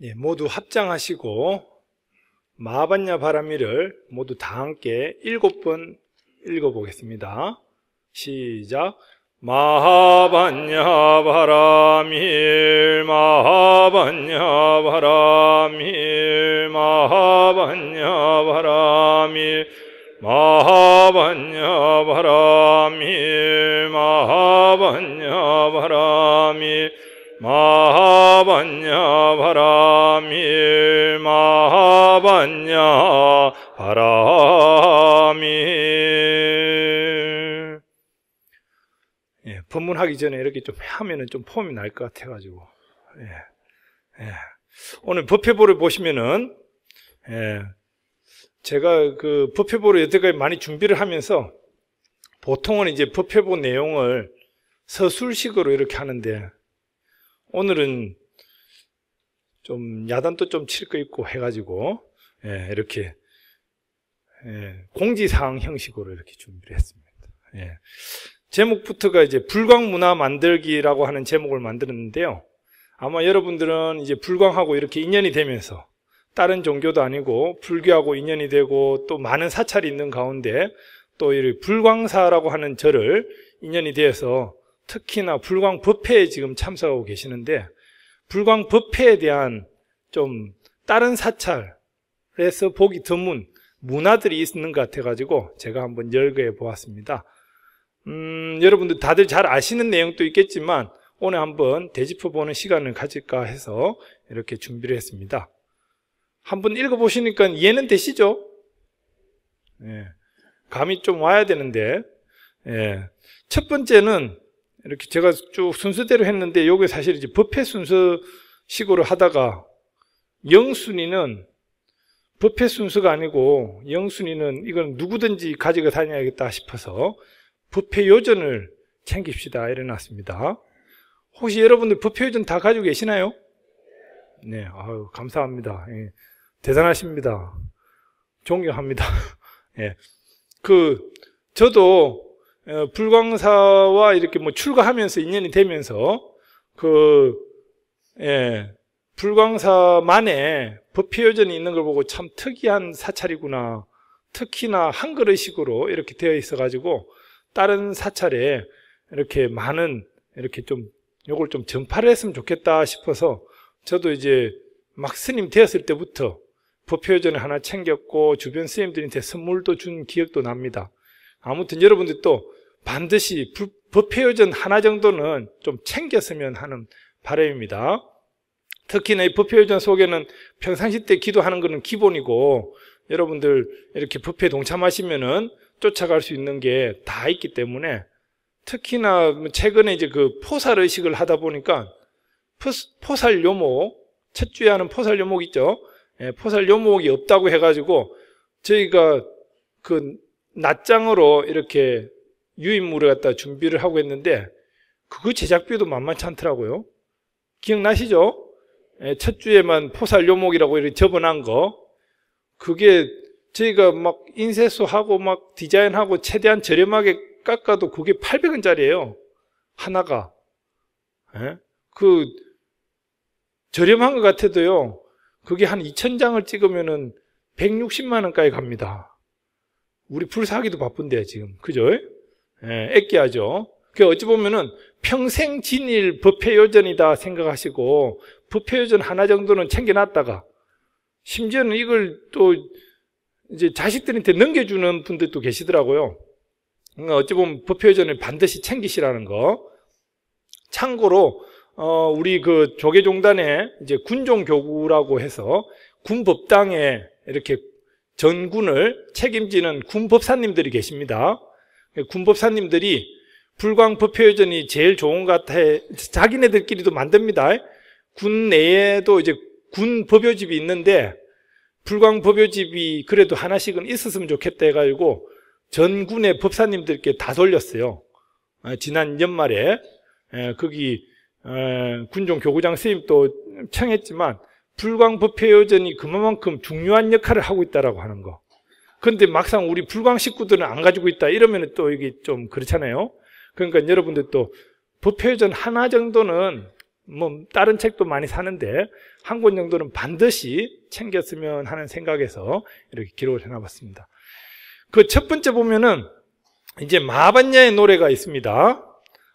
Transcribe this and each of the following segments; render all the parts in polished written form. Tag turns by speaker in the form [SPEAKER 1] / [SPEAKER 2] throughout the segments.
[SPEAKER 1] 예, 모두 합장하시고 마하반야 바라미를 모두 다 함께 7번 읽어보겠습니다. 시작. 마하반야 바라밀 마하반야 바라밀 마하반야 바라밀 마하반야 바라밀 마하반야 바라밀 마하반야 바라밀 마하반야 바라밀. 예, 법문하기 전에 이렇게 좀 하면은 좀 폼이 날 것 같아가지고. 오늘 법회보를 보시면은, 제가 그 법회보를 여태까지 많이 준비를 하면서 보통은 이제 법회보 내용을 서술식으로 이렇게 하는데 오늘은 좀 야단도 좀 칠 거 있고 해가지고 이렇게 공지사항 형식으로 이렇게 준비를 했습니다. 제목부터가 이제 불광문화 만들기라고 하는 제목을 만들었는데요. 아마 여러분들은 이제 불광하고 이렇게 인연이 되면서 다른 종교도 아니고 불교하고 인연이 되고 또 많은 사찰이 있는 가운데 또 이 불광사라고 하는 절을 인연이 되어서 특히나 불광법회에 지금 참석하고 계시는데 불광법회에 대한 좀 다른 사찰에서 보기 드문 문화들이 있는 것 같아가지고 제가 한번 열거해 보았습니다. 여러분들 다들 잘 아시는 내용도 있겠지만 오늘 한번 되짚어보는 시간을 가질까 해서 이렇게 준비를 했습니다. 한번 읽어보시니까 이해는 되시죠? 감이 좀 와야 되는데 첫 번째는 이렇게 제가 쭉 순서대로 했는데 요게 사실 이제 법회 순서식으로 하다가 영순위는 법회 순서가 아니고 영순위는 이건 누구든지 가지고 다녀야겠다 싶어서 법회 요전을 챙깁시다 이래놨습니다. 혹시 여러분들 법회 요전 다 가지고 계시나요? 네, 아유, 감사합니다. 대단하십니다. 존경합니다. 저도 불광사와 이렇게 뭐 출가하면서 인연이 되면서 불광사만의 법회요전이 있는 걸 보고 참 특이한 사찰이구나. 특히나 한 그릇식으로 이렇게 되어 있어가지고 다른 사찰에 이렇게 많은 이렇게 좀 요걸 좀 전파를 했으면 좋겠다 싶어서 저도 이제 막 스님 되었을 때부터 법회요전을 하나 챙겼고 주변 스님들한테 선물도 준 기억도 납니다. 아무튼 여러분들 또 반드시 법회요전 하나 정도는 좀 챙겼으면 하는 바람입니다. 특히나 이 법회요전 속에는 평상시 때 기도하는 것은 기본이고 여러분들 이렇게 법회에 동참하시면은 쫓아갈 수 있는 게 다 있기 때문에 특히나 최근에 이제 그 포살의식을 하다 보니까 포살요목, 첫 주에 하는 포살요목 있죠? 포살요목이 없다고 해가지고 저희가 그 낮장으로 이렇게 유인물을 갖다 준비를 하고 했는데 그거 제작비도 만만치 않더라고요. 기억나시죠? 첫 주에만 포살요목이라고 이렇게 접어놓은 거 그게 저희가 막 인쇄소하고 막 디자인하고 최대한 저렴하게 깎아도 그게 800원짜리예요 하나가. 그 저렴한 것 같아도요 그게 한 2000장을 찍으면은 160만 원까지 갑니다. 우리 불 사기도 바쁜데 지금 그죠? 애끼하죠. 그 어찌 보면은 평생 지닐 법회요전이다 생각하시고 법회요전 하나 정도는 챙겨놨다가 심지어는 이걸 또 이제 자식들한테 넘겨주는 분들도 계시더라고요. 그러니까 어찌 보면 법회요전을 반드시 챙기시라는 거. 참고로 우리 그 조계종단에 이제 군종교구라고 해서 군법당에 이렇게 전군을 책임지는 군법사님들이 계십니다. 군법사님들이 불광법회요전이 제일 좋은 것 같아 자기네들끼리도 만듭니다. 군 내에도 이제 군법요집이 있는데 불광법요집이 그래도 하나씩은 있었으면 좋겠다 해가지고 전군의 법사님들께 다 돌렸어요. 지난 연말에 거기 군종교구장 선생님도 청했지만 불광법회요전이 그만큼 중요한 역할을 하고 있다라고 하는 거. 그런데 막상 우리 불광 식구들은 안 가지고 있다 이러면 또 이게 좀 그렇잖아요. 그러니까 여러분들 또 법회요전 하나 정도는 뭐 다른 책도 많이 사는데 한 권 정도는 반드시 챙겼으면 하는 생각에서 이렇게 기록을 해놔봤습니다. 그 첫 번째 보면은 이제 마하반야의 노래가 있습니다.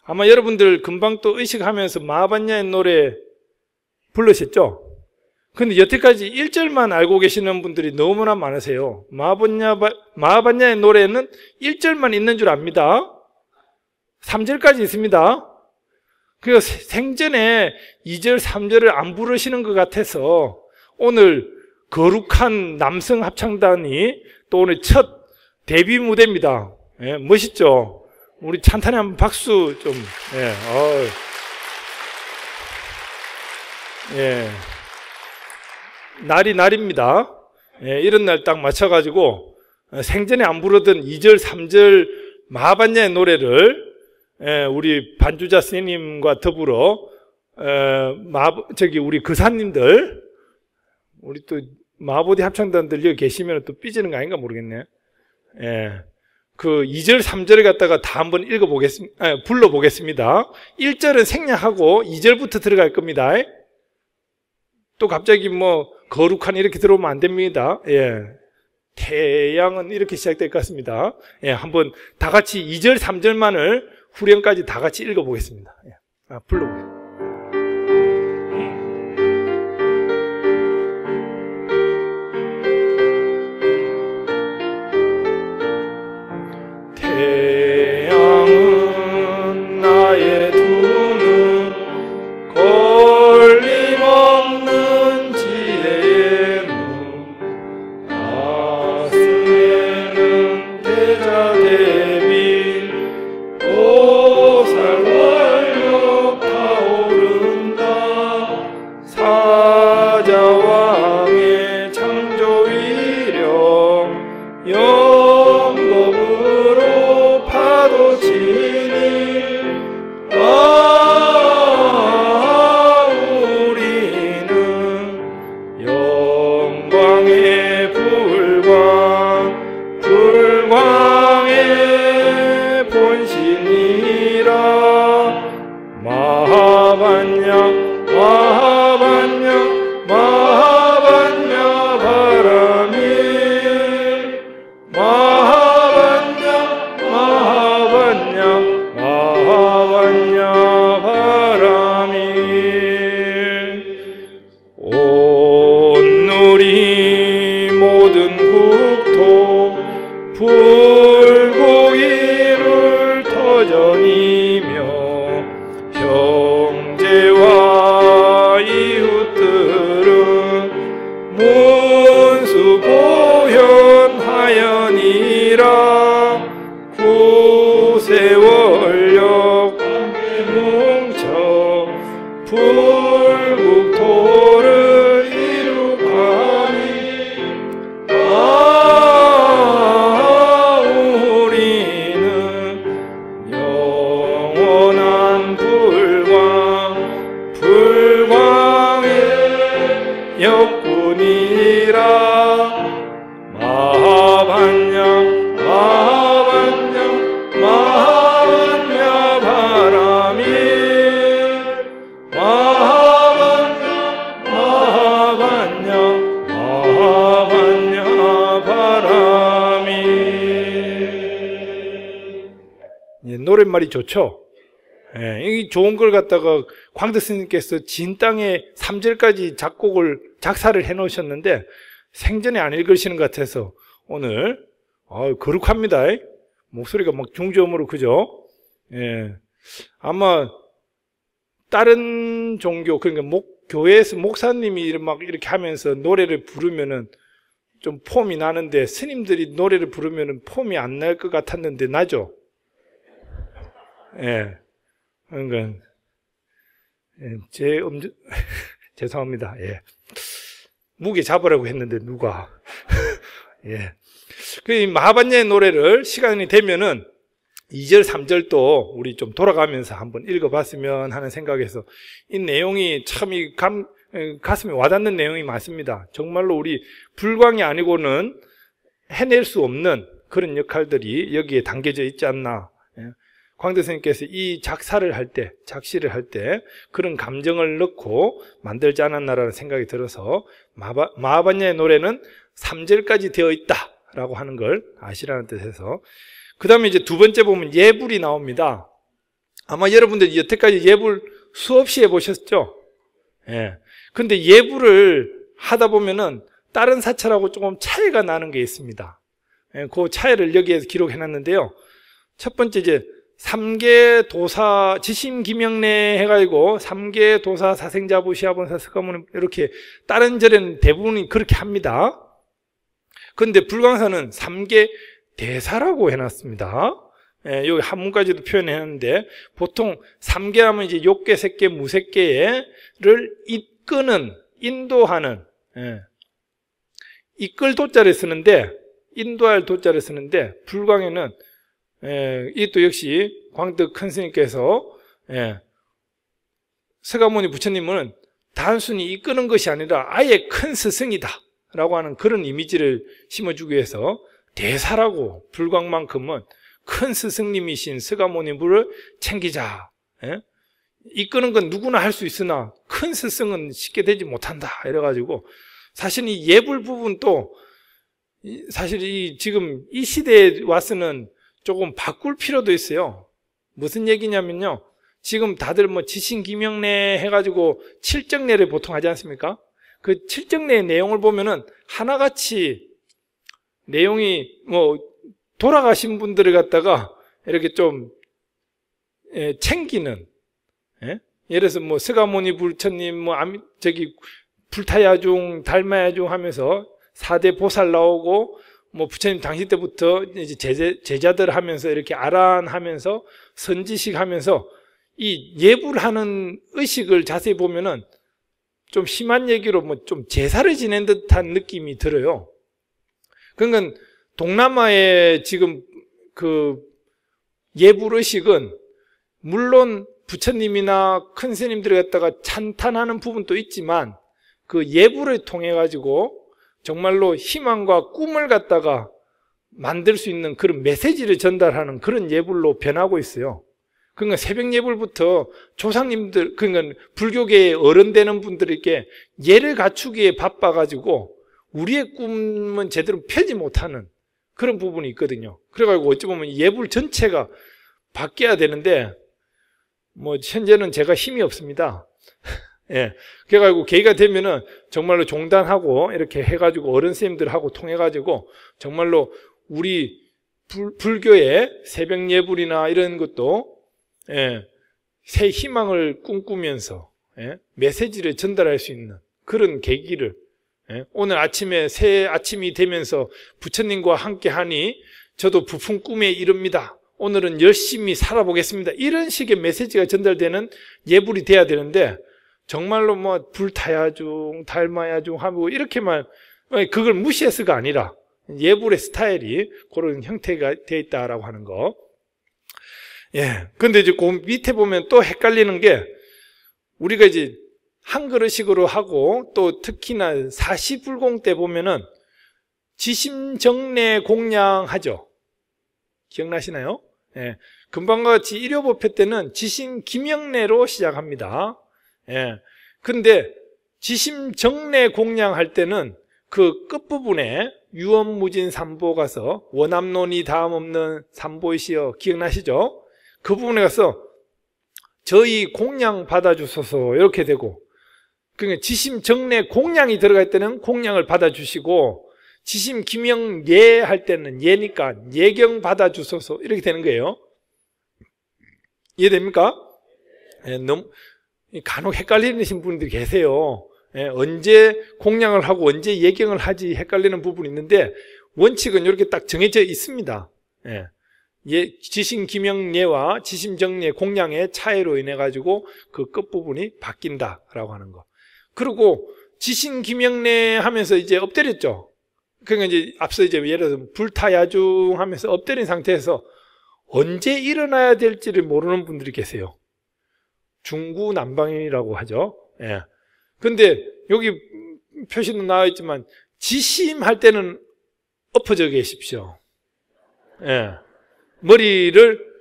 [SPEAKER 1] 아마 여러분들 금방 또 의식하면서 마하반야의 노래 부르셨죠? 근데 여태까지 1절만 알고 계시는 분들이 너무나 많으세요. 마하반야의 노래는 1절만 있는 줄 압니다. 3절까지 있습니다. 그리고 생전에 2절, 3절을 안 부르시는 것 같아서 오늘 거룩한 남성 합창단이 또 오늘 첫 데뷔 무대입니다. 예, 멋있죠? 우리 찬탄에 한번 박수 좀. 예, 날입니다. 예, 이런 날 딱 맞춰가지고 생전에 안 부르던 2절, 3절 마하반야의 노래를 우리 반주자 선생님과 더불어 우리 그사님들, 우리 또 마하보디 합창단들 여기 계시면 또 삐지는 거 아닌가 모르겠네. 예, 그 2절, 3절을 갖다가 다 한번 불러보겠습니다. 1절은 생략하고 2절부터 들어갈 겁니다. 또 갑자기 뭐 거룩한 이렇게 들어오면 안 됩니다. 예, 태양은 이렇게 시작될 것 같습니다. 예, 한번 다 같이 2절, 3절만을 후렴까지 다 같이 읽어보겠습니다. 예, 불러보겠습니다. 태양은 나의 두 눈, 걸림없는 지혜의 눈, 가슴에는 대자 대비 오살월력 타오른다. 사자왕의 창조 위력 영겁으로 파도 치니 우리는 영광의 불광의 본신이라. 마하반야 마하반야 마하반야 바람이 마하반야 마하반야 마하반야 바람이 온누리 모든 국토 불고기를 터전이며 형제와 이웃들은 문수 보현하여니라. 구세월력 함께 뭉쳐 불국토를 이룩하니 우리는 영원한 불광의 역군이라. 마하반야 마하반야 마하반야 바람이 마하반야 마하반야 마하반야 바람이. 예, 노랫말이 좋죠? 예, 이 좋은 걸 갖다가 광대 스님께서 진 땅에 3절까지 작사를 해 놓으셨는데 생전에 안 읽으시는 것 같아서 오늘 거룩합니다. 목소리가 막 중저음으로, 그죠? 예, 아마 다른 종교, 그러니까 교회에서 목사님이 막 이렇게 하면서 노래를 부르면은 좀 폼이 나는데 스님들이 노래를 부르면은 폼이 안 날 것 같았는데 나죠? 예, 그러니까 제 죄송합니다. 예, 무게 잡으라고 했는데 누가 예, 그 마하반야의 노래를 시간이 되면은 2절, 3절도 우리 좀 돌아가면서 한번 읽어봤으면 하는 생각에서 이 내용이 참 가슴에 와닿는 내용이 많습니다. 정말로 우리 불광이 아니고는 해낼 수 없는 그런 역할들이 여기에 담겨져 있지 않나. 광대 스님께서 이 작사를 할 때, 작시를 할 때 그런 감정을 넣고 만들지 않았나라는 생각이 들어서 마하반야의 노래는 3절까지 되어 있다라고 하는 걸 아시라는 뜻에서, 그 다음에 이제 두 번째 보면 예불이 나옵니다. 아마 여러분들 여태까지 예불 수없이 해보셨죠? 예. 근데 예불을 하다 보면은 다른 사찰하고 조금 차이가 나는 게 있습니다. 예, 그 차이를 여기에서 기록해 놨는데요. 첫 번째 이제 3개 도사 지심기명내 해가지고 3개 도사 사생자부 시아본사 스가모니 이렇게 다른 절에는 대부분이 그렇게 합니다. 그런데 불광사는 3개 대사라고 해놨습니다. 예, 여기 한문까지도 표현했는데 보통 3개 하면 이제 욕계, 색계, 무색계를 이끄는, 인도하는, 예, 이끌 도자를 쓰는데, 인도할 도자를 쓰는데, 불광에는 이것도 역시 광덕 큰 스님께서 서가모니 부처님은 단순히 이끄는 것이 아니라 아예 큰 스승이다 라고 하는 그런 이미지를 심어주기 위해서 대사라고, 불광만큼은 큰 스승님이신 서가모니부를 챙기자. 이끄는 건 누구나 할 수 있으나 큰 스승은 쉽게 되지 못한다 이래가지고, 사실 이 예불 부분도 사실 지금 이 시대에 와서는 조금 바꿀 필요도 있어요. 무슨 얘기냐면요, 지금 다들 뭐 지신기명내 해가지고 칠정례를 보통 하지 않습니까? 그 칠정례의 내용을 보면은 하나같이 내용이 뭐 돌아가신 분들을 갖다가 이렇게 좀 챙기는, 예를 들어서 뭐 서가모니 부처님 뭐 저기 불타야중 달마야중 하면서 4대 보살 나오고 뭐 부처님 당시 때부터 이제 제자들 하면서 이렇게 아란하면서 선지식 하면서 이 예불하는 의식을 자세히 보면은 좀 심한 얘기로 뭐 좀 제사를 지낸 듯한 느낌이 들어요. 그러니까 동남아의 지금 그 예불 의식은 물론 부처님이나 큰 스님들을 갖다가 찬탄하는 부분도 있지만 그 예불을 통해 가지고 정말로 희망과 꿈을 갖다가 만들 수 있는 그런 메시지를 전달하는 그런 예불로 변하고 있어요. 그러니까 새벽 예불부터 조상님들, 그러니까 불교계의 어른 되는 분들에게 예를 갖추기에 바빠가지고 우리의 꿈은 제대로 펴지 못하는 그런 부분이 있거든요. 그래가지고 어찌 보면 예불 전체가 바뀌어야 되는데 뭐 현재는 제가 힘이 없습니다. 예. 그래가지고 계기가 되면은 정말로 종단하고 이렇게 해가지고 어른 스님들하고 통해가지고 정말로 우리 불교의 새벽 예불이나 이런 것도 새 희망을 꿈꾸면서 메시지를 전달할 수 있는 그런 계기를, 오늘 아침에 새 아침이 되면서 부처님과 함께 하니 저도 부푼 꿈에 이릅니다. 오늘은 열심히 살아보겠습니다. 이런 식의 메시지가 전달되는 예불이 돼야 되는데 정말로 뭐 불타야중 달마야중 하고 이렇게만 그걸 무시해서가 아니라 예불의 스타일이 그런 형태가 되어 있다라고 하는 거. 예. 근데 이제 그 밑에 보면 또 헷갈리는 게 우리가 이제 한글의식으로 하고 또 특히나 사시불공 때 보면은 지심정례 공양하죠. 기억나시나요? 예. 금방과 같이 일요법회 때는 지심기명례로 시작합니다. 예. 근데 지심정례 공양할 때는 그 끝부분에 유언무진 삼보 가서 원함론이 다음 없는 삼보이시여, 기억나시죠? 그 부분에 가서 저희 공양 받아주소서 이렇게 되고, 그러니까 지심정례 공양이 들어갈 때는 공양을 받아주시고 지심기명예 할 때는 예니까 예경 받아주소서 이렇게 되는 거예요. 이해됩니까? 예, 너무 간혹 헷갈리신 분들이 계세요. 언제 공양을 하고 언제 예경을 하지 헷갈리는 부분이 있는데 원칙은 이렇게 딱 정해져 있습니다. 지심기명예와 지심정례 공양의 차이로 인해 가지고 그 끝부분이 바뀐다라고 하는 거. 그리고 지심기명례 하면서 이제 엎드렸죠. 그러니까 이제 앞서 이제 예를 들어서 불타야중 하면서 엎드린 상태에서 언제 일어나야 될지를 모르는 분들이 계세요. 중구난방이라고 하죠. 예. 근데 여기 표시도 나와 있지만 지심할 때는 엎어져 계십시오. 예. 머리를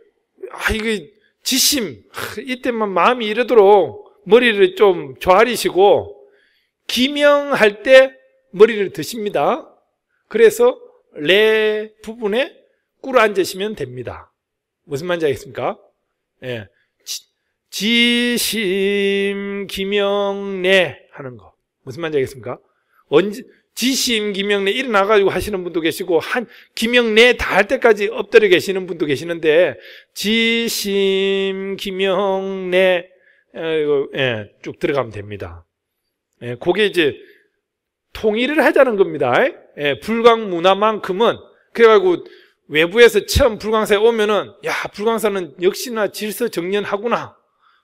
[SPEAKER 1] 이게 지심, 이때만 마음이 이르도록 머리를 좀 조아리시고 기명할 때 머리를 드십니다. 그래서 레 부분에 꿇어 앉으시면 됩니다. 무슨 말인지 알겠습니까? 예. 지심 기명내 하는 거 무슨 말인지 알겠습니까? 지심 기명내 일어나가지고 하시는 분도 계시고 기명내 다 할 때까지 엎드려 계시는 분도 계시는데 지심 기명내 예, 쭉 들어가면 됩니다. 예, 그게 이제 통일을 하자는 겁니다. 예, 불광문화만큼은 그래가지고 외부에서 처음 불광사에 오면은 야 불광사는 역시나 질서정연하구나.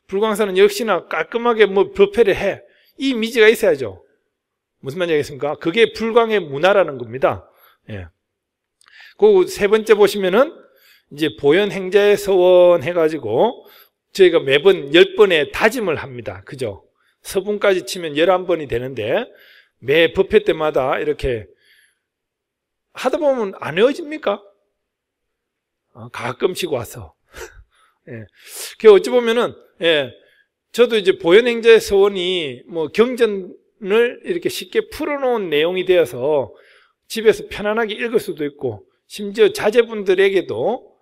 [SPEAKER 1] 불광사는 역시나 깔끔하게 뭐 법회를 해. 이 이미지가 있어야죠. 무슨 말인지 알겠습니까? 그게 불광의 문화라는 겁니다. 예. 그 세 번째 보시면은 이제 보현행자의 서원 해가지고 저희가 매번 10번의 다짐을 합니다. 그죠? 서분까지 치면 11번이 되는데 매 법회 때마다 이렇게 하다 보면 안 외워집니까? 가끔씩 와서. 예. 그 어찌 보면은, 예. 저도 이제 보현행자의 서원이 뭐 경전을 이렇게 쉽게 풀어놓은 내용이 되어서 집에서 편안하게 읽을 수도 있고, 심지어 자제분들에게도,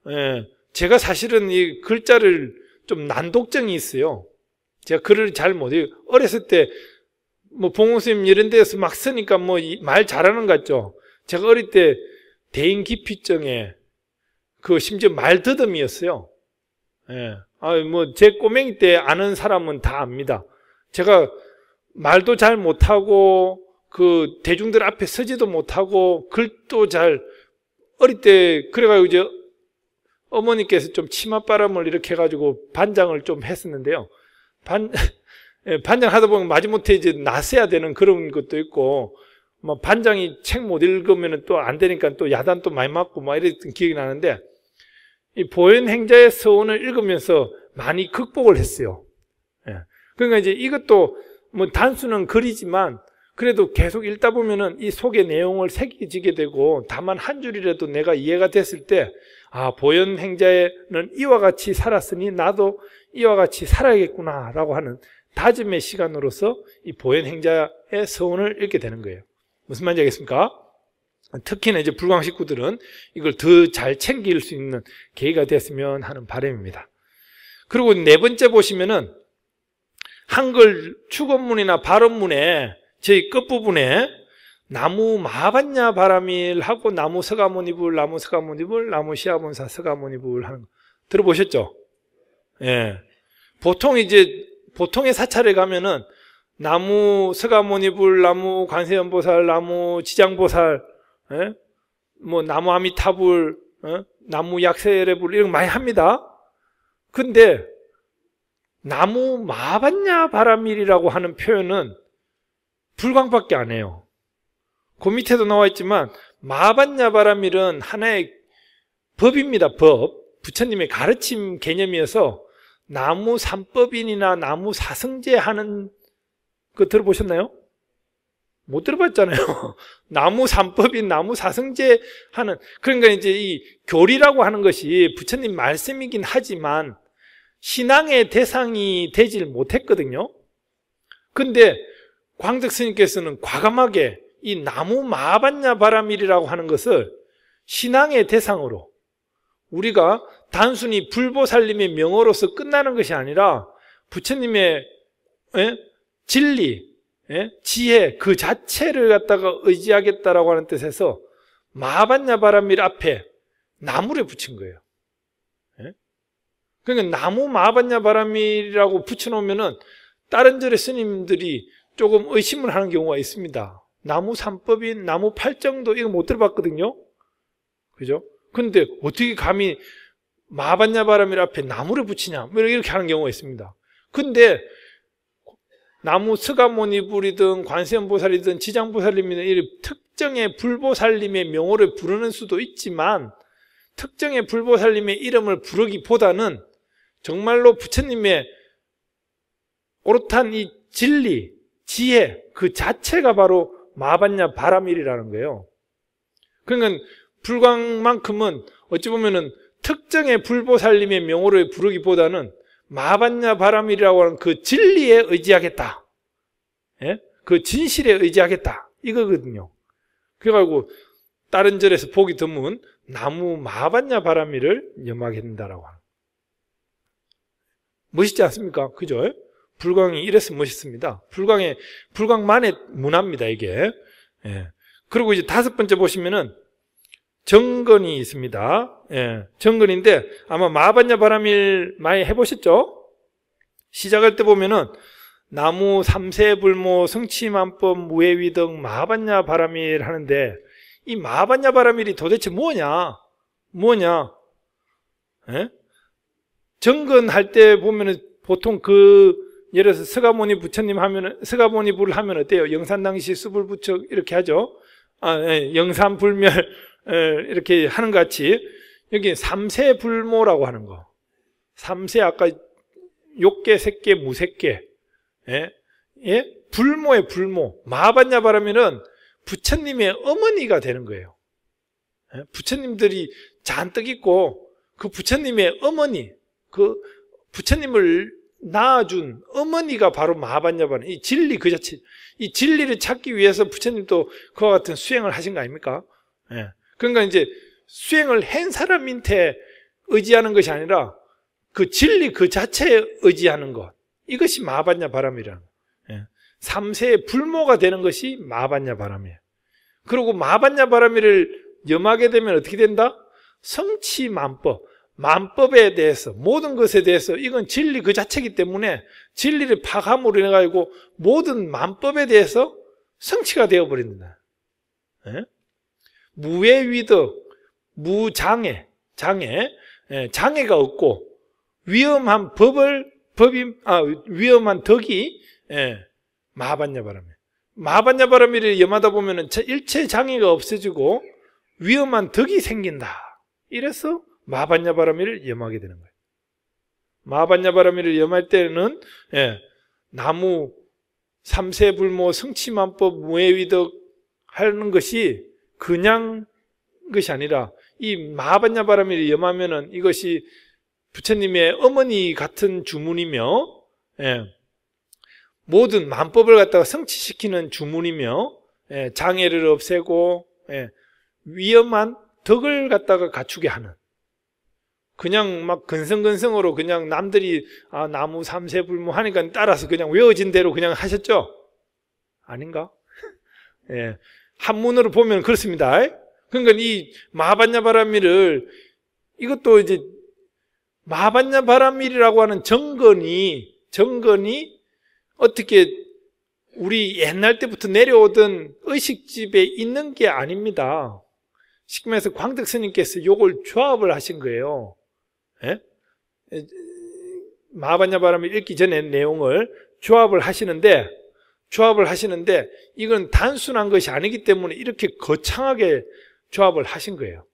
[SPEAKER 1] 예. 제가 사실은 이 글자를 좀 난독증이 있어요. 제가 글을 잘 못 읽어요. 어렸을 때, 뭐, 봉호스님 이런 데서 막 쓰니까 뭐, 말 잘하는 것 같죠? 제가 어릴 때 대인기피증에 심지어 말더듬이었어요. 예. 뭐, 제 꼬맹이 때 아는 사람은 다 압니다. 제가 말도 잘 못하고, 대중들 앞에 서지도 못하고, 글도 어릴 때, 그래가지고 이제 어머니께서 좀 치맛바람을 이렇게 해가지고 반장을 좀 했었는데요. 반장 하다 보면 마지못해 이제 나서야 되는 그런 것도 있고, 뭐 반장이 책 못 읽으면 또 안 되니까 또 야단 또 많이 맞고 막 이랬던 기억이 나는데, 이 보현행자의 서원을 읽으면서 많이 극복을 했어요. 예. 그러니까 이제 이것도 뭐 단순한 글이지만 그래도 계속 읽다 보면은 이 속의 내용을 새겨지게 되고 다만 한 줄이라도 내가 이해가 됐을 때 보현행자는 이와 같이 살았으니 나도 이와 같이 살아야겠구나 라고 하는 다짐의 시간으로서 이 보현행자의 서원을 읽게 되는 거예요. 무슨 말인지 알겠습니까? 특히나 이제 불광 식구들은 이걸 더 잘 챙길 수 있는 계기가 됐으면 하는 바람입니다. 그리고 네 번째 보시면은 한글 축원문이나 발언문에 저희 끝부분에 나무 마반야 바라밀하고 나무 서가모니불, 나무 서가모니불, 나무 시아본사 서가모니불 하는 거 들어보셨죠? 예. 보통의 사찰에 가면은 나무 서가모니불, 나무 관세음보살, 나무 지장보살, 예? 뭐 나무 아미타불, 나무 약세레불 이런 거 많이 합니다. 근데 나무 마반야 바라밀이라고 하는 표현은 불광밖에 안 해요. 그 밑에도 나와 있지만 마반야 바라밀은 하나의 법입니다. 법. 부처님의 가르침 개념이어서 나무 삼법인이나 나무 사성제 하는 거 들어보셨나요? 못 들어봤잖아요. 나무 삼법인, 나무 사성제 하는, 그러니까 이제 이 교리라고 하는 것이 부처님 말씀이긴 하지만 신앙의 대상이 되질 못했거든요. 근데 광득 스님께서는 과감하게 이 나무 마반야 바라밀이라고 하는 것을 신앙의 대상으로 우리가 단순히 불보살님의 명어로서 끝나는 것이 아니라 부처님의 진리, 지혜 그 자체를 갖다가 의지하겠다라고 하는 뜻에서 마반야 바라밀 앞에 나무를 붙인 거예요. 그러니까 나무 마반야 바라밀이라고 붙여놓으면은 다른 절의 스님들이 조금 의심을 하는 경우가 있습니다. 나무 삼법인, 나무 팔정도 이거 못 들어봤거든요. 그죠? 근데 어떻게 감히 마반야 바라밀 앞에 나무를 붙이냐? 이렇게 하는 경우가 있습니다. 근데 나무 서가모니불이든 관세음보살이든 지장보살님이든 이런 특정의 불보살님의 명호를 부르는 수도 있지만 특정의 불보살님의 이름을 부르기보다는 정말로 부처님의 오롯한 이 진리, 지혜 그 자체가 바로 마반야 바라밀이라는 거예요. 그러니까 불광만큼은 어찌 보면은 특정의 불보살님의 명호를 부르기보다는 마반야 바라밀이라고 하는 그 진리에 의지하겠다. 예? 그 진실에 의지하겠다. 이거거든요. 그래가지고 다른 절에서 보기 드문 나무 마반야 바라밀을 염하게 된다라고 하는. 멋있지 않습니까? 그죠? 불광이 이래서 멋있습니다. 불광만의 문화입니다, 이게. 예. 그리고 이제 다섯 번째 보시면은 정건이 있습니다. 예. 정건인데 아마 마반야 바라밀 많이 해보셨죠? 시작할 때 보면은 나무 삼세불모 성취만법 무해위등 마반야 바라밀 하는데 이 마반야 바라밀이 도대체 뭐냐? 예? 정건할 때 보면은 보통 예를 들어서 서가모니 부처님 하면은, 서가모니 불을 하면 어때요? 영산당시 수불부처 이렇게 하죠? 예, 영산불멸, 이렇게 하는 것 같이, 여기 삼세불모라고 하는 거. 삼세, 아까 욕계, 색계, 무색계. 예? 예? 불모의 불모. 마반야 바라밀은 부처님의 어머니가 되는 거예요. 예? 부처님들이 잔뜩 있고, 그 부처님의 어머니, 그 부처님을 낳아준 어머니가 바로 마반야 바라밀. 이 진리 그 자체, 이 진리를 찾기 위해서 부처님도 그와 같은 수행을 하신 거 아닙니까? 예. 그러니까 이제 수행을 한 사람한테 의지하는 것이 아니라 그 진리 그 자체에 의지하는 것. 이것이 마반야 바라밀이라는 거예요. 예. 삼세의 불모가 되는 것이 마반야 바라밀. 그리고 마반야 바라밀을 염하게 되면 어떻게 된다? 성취만법. 만법에 대해서, 모든 것에 대해서, 이건 진리 그 자체이기 때문에 진리를 파악함으로 인해가지고 모든 만법에 대해서 성취가 되어버린다. 예? 무해위덕, 무장애, 장애가 없고, 위험한 위험한 덕이, 마반야 바라밀. 마반야 바라밀을 염하다 보면은 일체 장애가 없어지고, 위험한 덕이 생긴다. 이래서 마반야 바라밀을 염하게 되는 거예요. 마반야 바라밀을 염할 때는 나무 삼세불모 성취만법 무해위덕 하는 것이 그냥 것이 아니라 이 마반야 바라밀을 염하면은 이것이 부처님의 어머니 같은 주문이며 모든 만법을 갖다가 성취시키는 주문이며 장애를 없애고 위험한 덕을 갖다가 갖추게 하는, 그냥 막 근성근성으로 그냥 남들이 나무 삼세불모 하니까 따라서 그냥 외워진 대로 그냥 하셨죠? 아닌가? 예. 한문으로 보면 그렇습니다. 그러니까 이 마반야 바라밀을, 이것도 이제 마반야 바라밀이라고 하는 정건이 어떻게 우리 옛날 때부터 내려오던 의식집에 있는 게 아닙니다. 식면에서 광덕 스님께서 이걸 조합을 하신 거예요. 예? 마반야 바라밀 읽기 전에 내용을 조합을 하시는데 이건 단순한 것이 아니기 때문에 이렇게 거창하게 조합을 하신 거예요.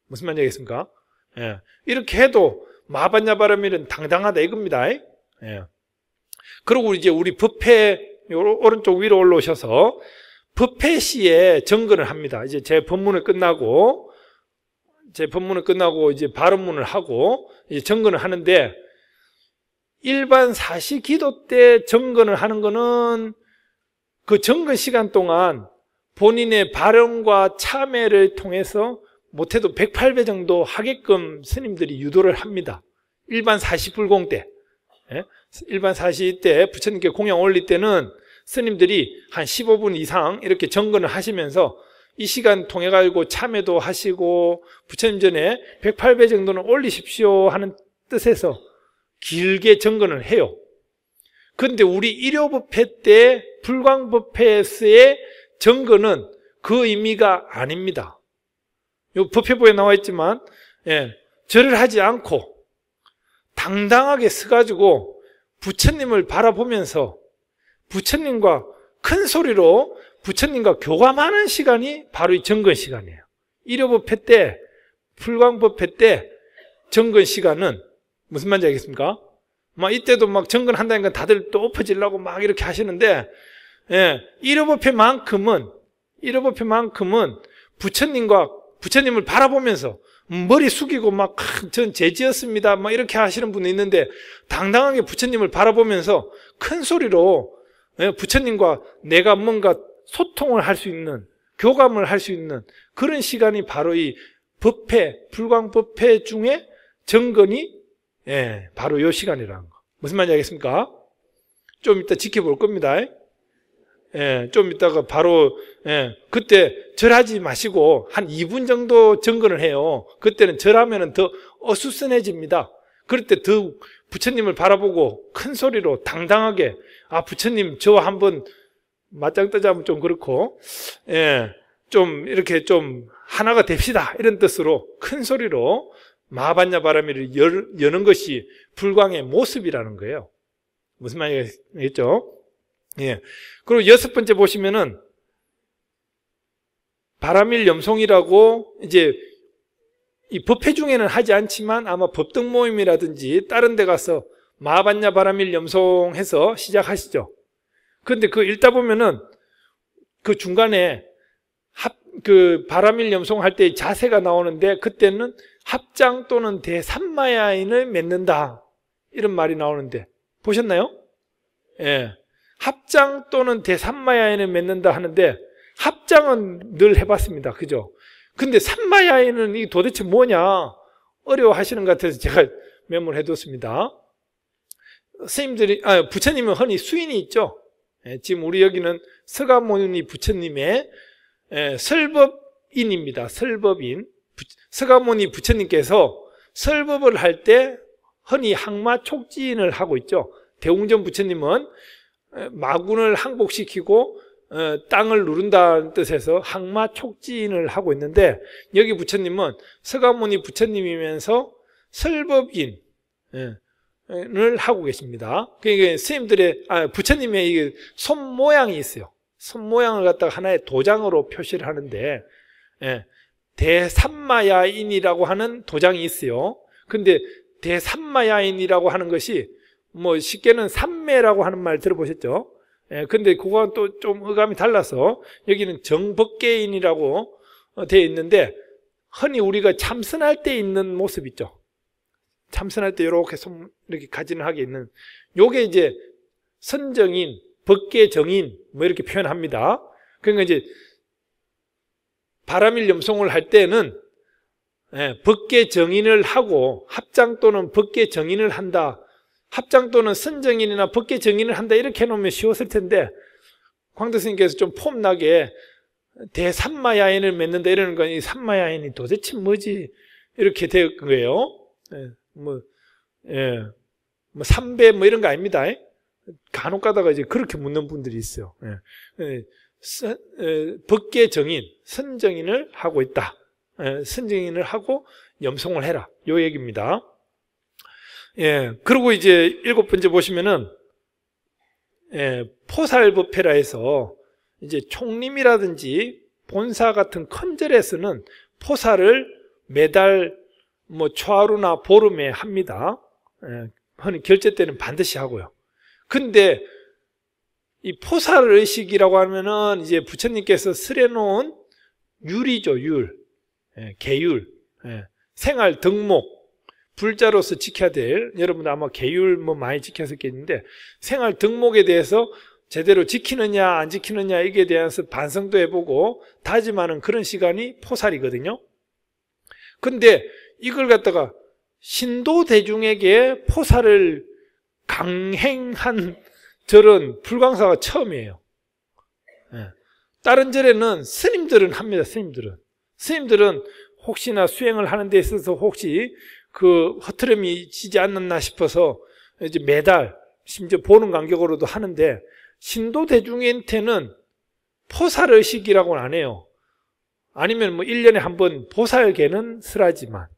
[SPEAKER 1] 무슨 말인지 알겠습니까? 예. 이렇게 해도 마반야 바라밀은 당당하다 이겁니다. 예. 그리고 이제 우리 법회 오른쪽 위로 올라오셔서 법회 시에 정건을 합니다. 이제 제 법문을 끝나고 이제 발언문을 하고 이제 정건을 하는데, 일반 사시 기도 때 정건을 하는 거는 그 정건 시간 동안 본인의 발언과 참회를 통해서 못해도 108배 정도 하게끔 스님들이 유도를 합니다. 일반 사시불공 때, 일반 사시 때 부처님께 공양 올릴 때는 스님들이 한 15분 이상 이렇게 정건을 하시면서 이 시간 통해 가지고 참회도 하시고 부처님 전에 108배 정도는 올리십시오 하는 뜻에서 길게 정건을 해요. 그런데 우리 일요법회 때 불광법회에서의 정건은 그 의미가 아닙니다. 요 법회부에 나와 있지만 절을 하지 않고 당당하게 서가지고 부처님을 바라보면서 부처님과 큰 소리로 부처님과 교감하는 시간이 바로 이 정건 시간이에요. 일요법회 때, 불광법회 때 정건 시간은 무슨 말인지 알겠습니까? 막 이때도 막 정건한다니까 다들 또 엎어지려고 막 이렇게 하시는데, 일요법회만큼은 부처님을 바라보면서 머리 숙이고 막 전 죄지었습니다 막 이렇게 하시는 분이 있는데 당당하게 부처님을 바라보면서 큰 소리로 부처님과 내가 뭔가 소통을 할 수 있는, 교감을 할 수 있는 그런 시간이 바로 이 법회, 불광법회 중에 정건이 바로 이 시간이라는 거. 무슨 말인지 알겠습니까? 좀 이따 지켜볼 겁니다. 좀 이따가 바로 그때 절하지 마시고 한 2분 정도 정건을 해요. 그때는 절하면 더 어수선해집니다. 그럴 때 더 부처님을 바라보고 큰 소리로 당당하게 부처님 저와 한번 맞짱 뜨자면 좀 그렇고 좀 이렇게 좀 하나가 됩시다 이런 뜻으로 큰 소리로 마하반야 바라미를 여는 것이 불광의 모습이라는 거예요. 무슨 말이겠죠? 그리고 6번째 보시면은 바라밀 염송이라고 이제 이 법회 중에는 하지 않지만 아마 법등 모임이라든지 다른 데 가서 마하반야 바라밀 염송해서 시작하시죠. 그런데 그 읽다 보면은 그 중간에 그 바라밀 염송할 때 자세가 나오는데 그때는 합장 또는 대삼마야인을 맺는다 이런 말이 나오는데 보셨나요? 합장 또는 대삼마야인을 맺는다 하는데 합장은 늘 해봤습니다. 그죠? 근데 삼마야인은 이 도대체 뭐냐 어려워하시는 것 같아서 제가 메모를 해뒀습니다. 스님들이 부처님은 흔히 수인이 있죠. 지금 우리 여기는 서가모니 부처님의 설법인입니다. 설법인. 서가모니 부처님께서 설법을 할 때 흔히 항마 촉진을 하고 있죠. 대웅전 부처님은 마군을 항복시키고 땅을 누른다는 뜻에서 항마 촉진을 하고 있는데 여기 부처님은 서가모니 부처님이면서 설법인을 하고 계십니다. 그러니까 스님들의 부처님의 이 손 모양이 있어요. 손 모양을 갖다가 하나의 도장으로 표시를 하는데 대삼마야인이라고 하는 도장이 있어요. 근데 대삼마야인이라고 하는 것이 뭐 쉽게는 삼매라고 하는 말 들어보셨죠? 근데 그거는 또 좀 어감이 달라서 여기는 정법계인이라고 되어 있는데 흔히 우리가 참선할 때 있는 모습 있죠. 참선할 때 이렇게 손 이렇게 가진하게 있는 요게 이제 선정인, 법계정인 뭐 이렇게 표현합니다. 그러니까 이제 바라밀 염송을 할 때는 법계정인을 하고 합장 또는 법계정인을 한다. 합장 또는 선정인이나 법계정인을 한다 이렇게 해놓으면 쉬웠을 텐데 광대 스님께서 좀 폼나게 대삼마야인을 맺는다 이러는 건 이 삼마야인이 도대체 뭐지 이렇게 된 거예요. 뭐 삼배 뭐 이런 거 아닙니다. 간혹 가다가 이제 그렇게 묻는 분들이 있어요. 법계정인, 선정인을 하고 있다. 선정인을 하고 염송을 해라. 요 얘기입니다. 그리고 이제 7번째 보시면은, 포살법회라 해서, 이제 총림이라든지 본사 같은 큰 절에서는 포살을 매달 뭐 초하루나 보름에 합니다. 흔히 결제 때는 반드시 하고요. 근데 이 포살 의식이라고 하면은 이제 부처님께서 설해놓은 율이죠, 율. 계율. 생활 덕목. 불자로서 지켜야 될, 여러분 아마 계율 뭐 많이 지켰었겠는데, 생활 덕목에 대해서 제대로 지키느냐, 안 지키느냐, 이게 대해서 반성도 해보고, 다짐하는 그런 시간이 포살이거든요. 근데 이걸 갖다가 신도 대중에게 포살을 강행한 절은 불광사가 처음이에요. 다른 절에는 스님들은 합니다, 스님들은 혹시나 수행을 하는 데 있어서 혹시 그 허트름이 지지 않았나 싶어서 이제 매달 심지어 보는 간격으로도 하는데 신도 대중한테는 포살의식이라고는 안 해요. 아니면 뭐 1년에 한 번 보살계는 설하지만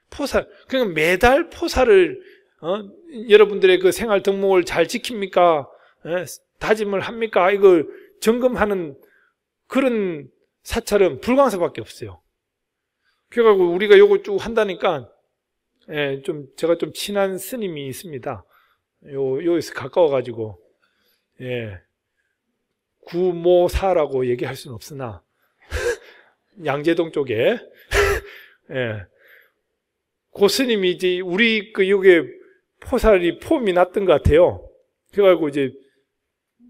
[SPEAKER 1] 포살 그러니까 매달 포살을 여러분들의 그 생활 덕목을 잘 지킵니까? 다짐을 합니까? 이걸 점검하는 그런 사찰은 불광사밖에 없어요. 그래가지고 우리가 요거 쭉 한다니까, 제가 좀 친한 스님이 있습니다. 여기서 가까워가지고, 구모사라고 얘기할 수는 없으나, 양재동 쪽에, 예. 고 스님이 이제 우리 요게 포살이 폼이 났던 것 같아요. 그래가지고 이제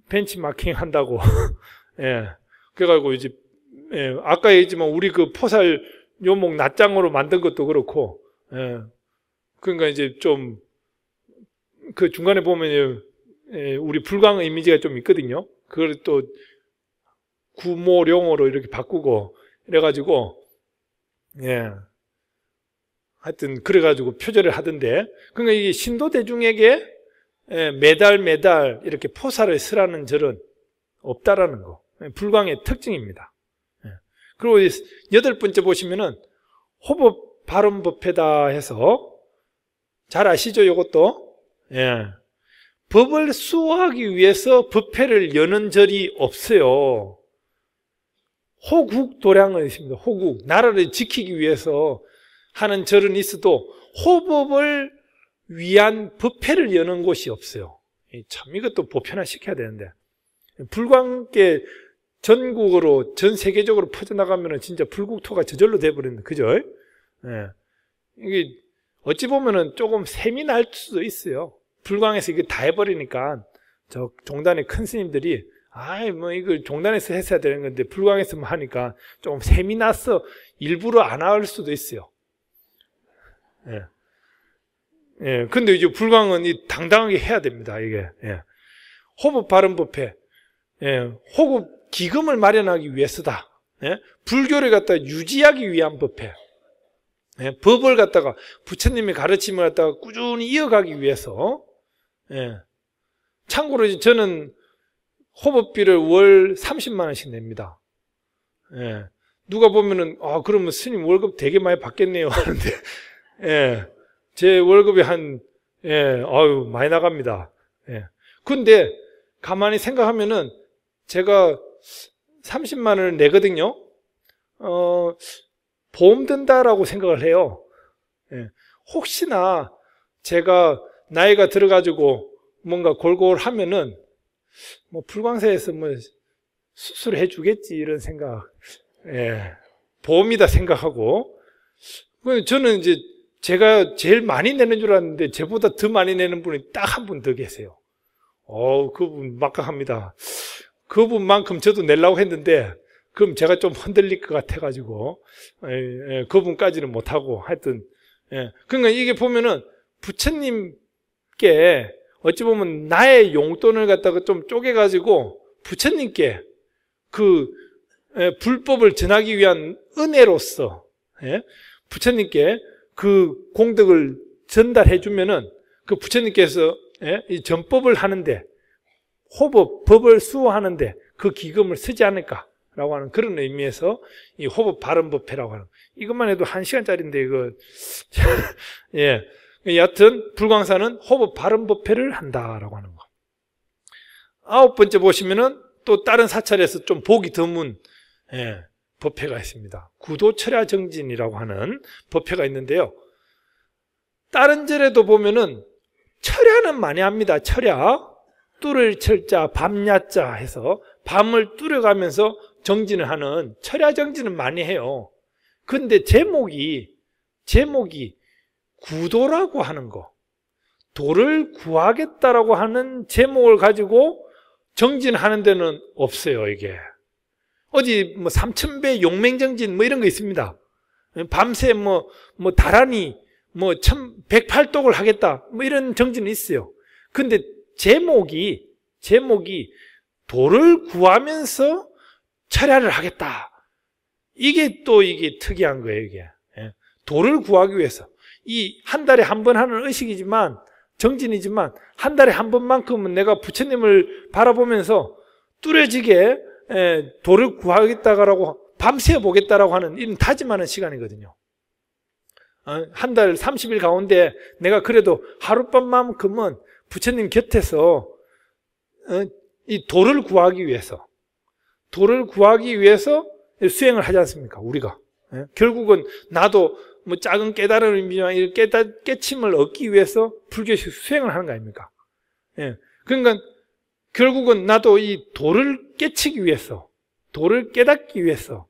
[SPEAKER 1] 벤치마킹 한다고. 예. 그래가지고 이제, 예. 아까 얘기했지만 우리 그 포살 묘목 낱장으로 만든 것도 그렇고, 예. 그러니까 이제 좀, 그 중간에 보면, 예. 우리 불광 이미지가 좀 있거든요. 그걸 또 구모룡으로 이렇게 바꾸고, 이래가지고, 예. 하여튼, 그래가지고 표절을 하던데, 그러니까 이게 신도대중에게 매달 이렇게 포살을 쓰라는 절은 없다라는 거. 불광의 특징입니다. 그리고 8번째 보시면은 호법 발음법회다 해서 잘 아시죠? 이것도. 예. 법을 수호하기 위해서 법회를 여는 절이 없어요. 호국 도량은 있습니다. 호국. 나라를 지키기 위해서 하는 절은 있어도 호법을 위한 법회를 여는 곳이 없어요. 참 이것도 보편화시켜야 되는데, 불광계 전국으로 전 세계적으로 퍼져나가면 진짜 불국토가 저절로 돼버립니다. 그죠? 예. 이게 어찌 보면은 조금 셈이 날 수도 있어요. 불광에서 이거 다 해버리니까 저 종단의 큰 스님들이 뭐 이걸 종단에서 했어야 되는 건데 불광에서 하니까 조금 셈이 나서 일부러 안 할 수도 있어요. 예. 예. 근데 이제 불광은 당당하게 해야 됩니다. 이게. 예. 호법 발음법회. 예. 호급 기금을 마련하기 위해서다. 예? 불교를 갖다 유지하기 위한 법회. 예? 법을 갖다가 부처님의 가르침을 갖다가 꾸준히 이어가기 위해서. 예. 참고로 저는 호법비를 월 30만 원씩 냅니다. 예. 누가 보면은 그러면 스님 월급 되게 많이 받겠네요 하는데, 예. 제 월급이 많이 나갑니다. 예. 근데 가만히 생각하면은 제가 30만 원을 내거든요. 보험 든다라고 생각을 해요. 예. 혹시나 제가 나이가 들어가지고 뭔가 골골하면은 불광사에서 수술해 주겠지 이런 생각. 예. 보험이다 생각하고. 저는 이제 제가 제일 많이 내는 줄 알았는데 저보다 더 많이 내는 분이 딱 한 분 더 계세요. 그분 막강합니다. 그분만큼 저도 내려고 했는데 그럼 제가 좀 흔들릴 것 같아가지고 그분까지는 못하고 하여튼 그러니까 이게 보면은 부처님께 어찌 보면 나의 용돈을 갖다가 좀 쪼개가지고 부처님께 그 불법을 전하기 위한 은혜로서 부처님께 그 공덕을 전달해 주면은 그 부처님께서 이 전법을 하는데 호법, 법을 수호하는데 그 기금을 쓰지 않을까라고 하는 그런 의미에서 이 호법 발음법회라고 하는 이것만 해도 1시간짜리인데 이거 예. 여하튼 불광사는 호법 발음법회를 한다라고 하는 거. 9번째 보시면은 또 다른 사찰에서 좀 보기 드문 법회가 있습니다. 구도철야정진이라고 하는 법회가 있는데요. 다른 절에도 보면은 철야는 많이 합니다. 철야. 뚫을 철자, 밤야자 해서 밤을 뚫어가면서 정진을 하는 철야정진은 많이 해요. 근데 제목이 구도라고 하는 거, 도를 구하겠다라고 하는 제목을 가지고 정진하는 데는 없어요. 이게 어디 삼천배 용맹정진 이런 거 있습니다. 밤새 다란히 108독을 하겠다 이런 정진이 있어요. 근데 제목이 도를 구하면서 철야를 하겠다. 이게 특이한 거예요. 이게 도를 구하기 위해서 이 한 달에 한 번 하는 의식이지만 정진이지만 한 달에 한 번만큼은 내가 부처님을 바라보면서 뚜렷지게 도를 구하겠다라고 밤새 보겠다라고 하는 이런 다짐하는 시간이거든요. 한 달 30일 가운데 내가 그래도 하룻밤만큼은 부처님 곁에서 이 도를 구하기 위해서 수행을 하지 않습니까? 우리가 결국은 나도 작은 깨달음이지만 이 깨침을 얻기 위해서 불교식 수행을 하는 거 아닙니까? 그러니까 결국은 나도 이 도를 깨치기 위해서, 도를 깨닫기 위해서,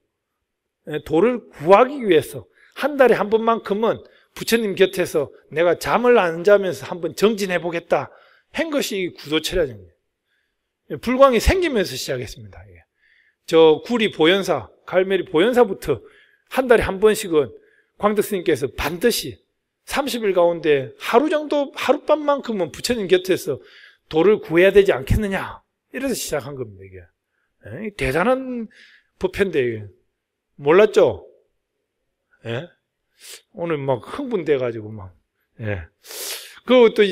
[SPEAKER 1] 도를 구하기 위해서 한 달에 한 번만큼은 부처님 곁에서 내가 잠을 안 자면서 한번 정진해 보겠다 한 것이 구도철야입니다. 불광이 생기면서 시작했습니다. 저 구리 보현사, 갈매리 보현사부터 한 달에 한 번씩은 광덕 스님께서 반드시 30일 가운데 하루 정도, 하룻밤만큼은 부처님 곁에서 도를 구해야 되지 않겠느냐. 이래서 시작한 겁니다, 이게. 대단한 법회인데, 이게. 몰랐죠? 예? 오늘 막 흥분돼가지고 막. 예. 그리고 또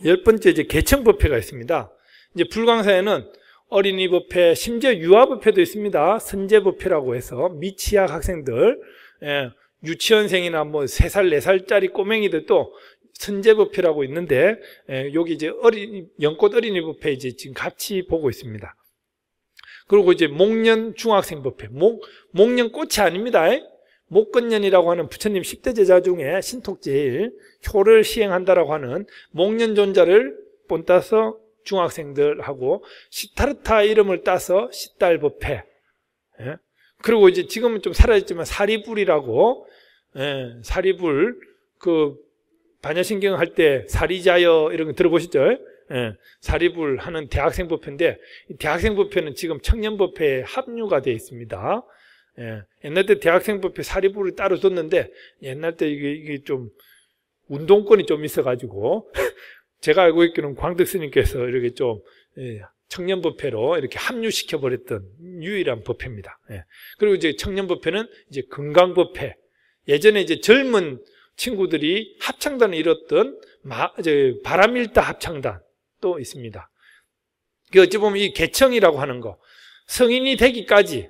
[SPEAKER 1] 열 번째 이제 개청법회가 있습니다. 이제 불광사에는 어린이 법회, 심지어 유아 법회도 있습니다. 선제법회라고 해서 미취학 학생들, 예, 유치원생이나 뭐 3살, 4살짜리 꼬맹이들도 선제법회라고 있는데, 예, 여기 이제 연꽃 어린이 법회 이제 지금 같이 보고 있습니다. 그리고 이제 목련 중학생 법회, 목련 꽃이 아닙니다. 목건년이라고 하는 부처님 10대 제자 중에 신톡제일 효를 시행한다라고 하는 목련존자를 본따서 중학생들하고 시타르타 이름을 따서 시달 법회. 예? 그리고 이제 지금은 좀 사라졌지만 사리불이라고, 예, 사리불 그 반야신경 할 때 사리자여 이런 거 들어보시죠? 예, 사리불 하는 대학생 법회인데 이 대학생 법회는 지금 청년 법회에 합류가 되어 있습니다. 예, 옛날 때 대학생 법회 사리불을 따로 뒀는데 옛날 때 이게 좀 운동권이 좀 있어가지고 제가 알고 있기로는 광덕 스님께서 이렇게 좀 청년 법회로 이렇게 합류시켜 버렸던 유일한 법회입니다. 예. 그리고 이제 청년 법회는 이제 건강 법회. 예전에 이제 젊은 친구들이 합창단을 이뤘던 바람일다 합창단 또 있습니다. 어찌 보면 이 개청이라고 하는 거, 성인이 되기까지